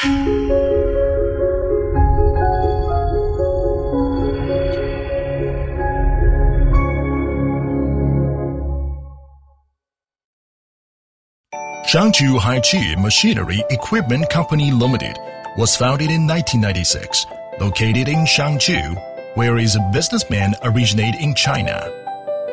Shangju Haiqi Machinery Equipment Company Limited was founded in 1996, located in Shangju, where is a businessman originated in China.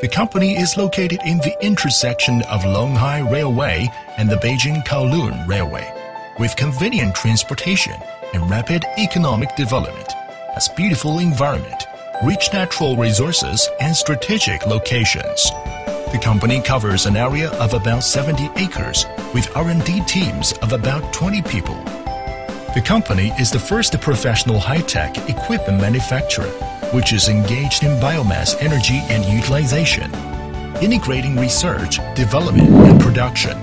The company is located in the intersection of Longhai Railway and the Beijing Kowloon Railway, with convenient transportation and rapid economic development, has beautiful environment, rich natural resources, and strategic locations. The company covers an area of about 70 acres with R&D teams of about 20 people. The company is the first professional high-tech equipment manufacturer which is engaged in biomass energy and utilization, integrating research, development, and production.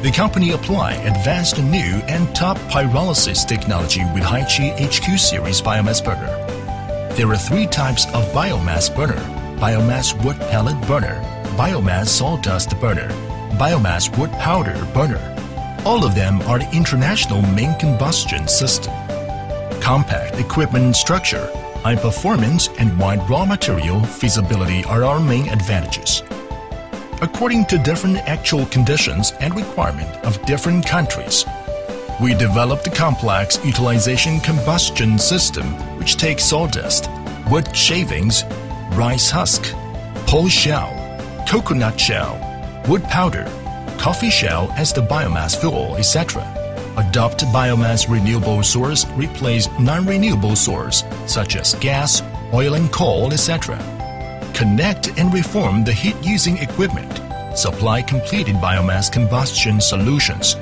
The company apply advanced new and top pyrolysis technology with Haiqi HQ series biomass burner. There are 3 types of biomass burner: biomass wood pellet burner, biomass sawdust burner, biomass wood powder burner. All of them are the international main combustion system. Compact equipment structure, high performance, and wide raw material feasibility are our main advantages. According to different actual conditions and requirement of different countries, we developed a complex utilization combustion system which takes sawdust, wood shavings, rice husk, pole shell, coconut shell, wood powder, coffee shell as the biomass fuel, etc. Adopt biomass renewable source, replace non-renewable source such as gas, oil and coal, etc. Connect and reform the heat-using equipment. Supply completed biomass combustion solutions.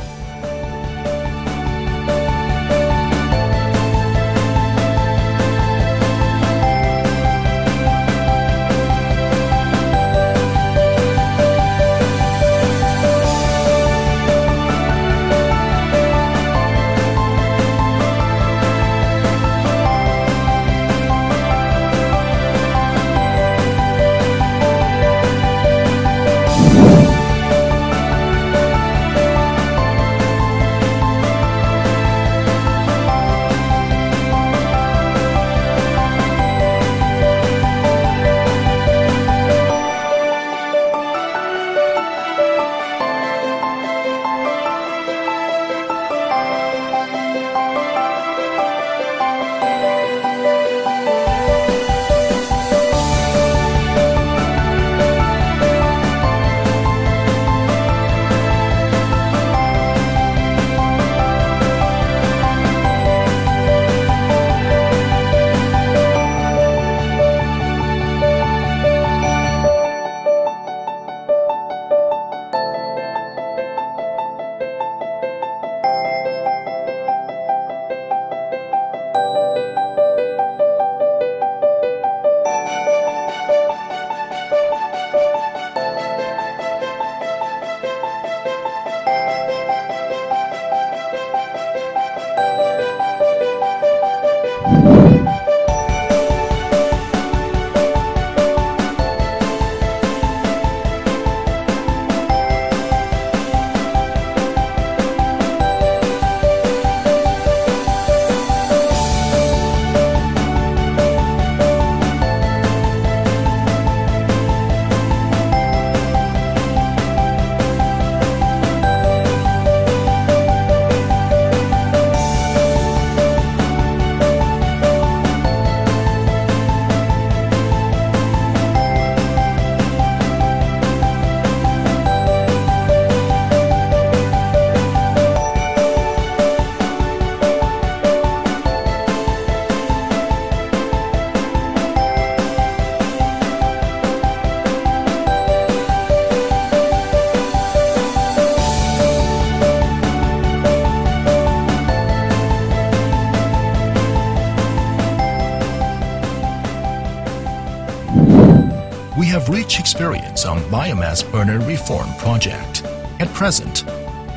We have rich experience on biomass burner reform project. At present,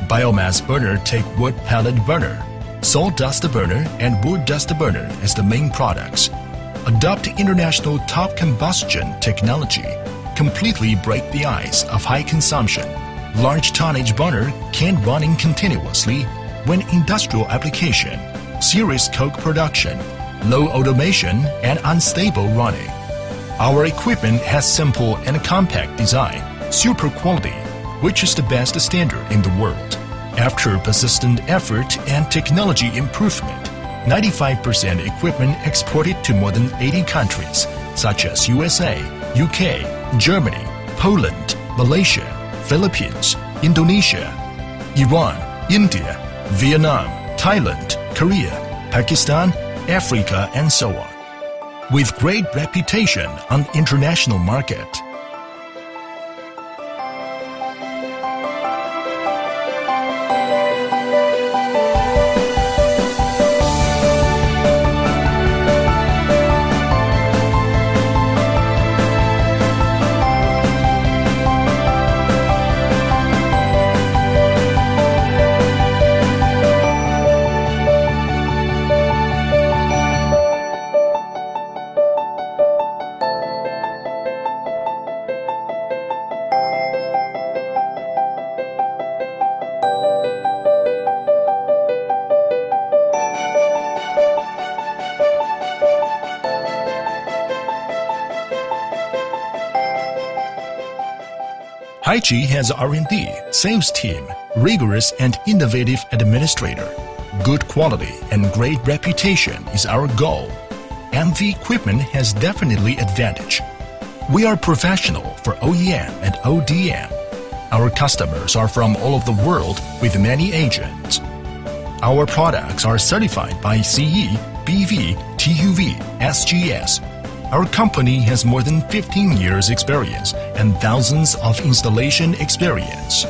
biomass burner take wood pellet burner, sawdust burner, and wood dust burner as the main products. Adopt international top combustion technology, completely break the ice of high consumption. Large tonnage burner can run continuously, when industrial application, serious coke production, low automation, and unstable running. Our equipment has simple and compact design, super quality, which is the best standard in the world. After persistent effort and technology improvement, 95% equipment exported to more than 80 countries, such as USA, UK, Germany, Poland, Malaysia, Philippines, Indonesia, Iran, India, Vietnam, Thailand, Korea, Pakistan, Africa, and so on, with great reputation on the international market. Haiqi has R&D, sales team, rigorous and innovative administrator. Good quality and great reputation is our goal, and the equipment has definitely advantage. We are professional for OEM and ODM. Our customers are from all over the world with many agents. Our products are certified by CE, BV, TUV, SGS. Our company has more than 15 years experience and thousands of installation experience.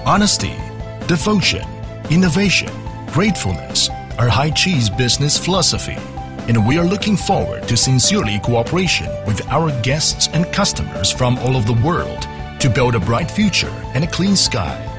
Honesty, devotion, innovation, gratefulness are Haiqi's business philosophy, and we are looking forward to sincerely cooperation with our guests and customers from all over the world to build a bright future and a clean sky.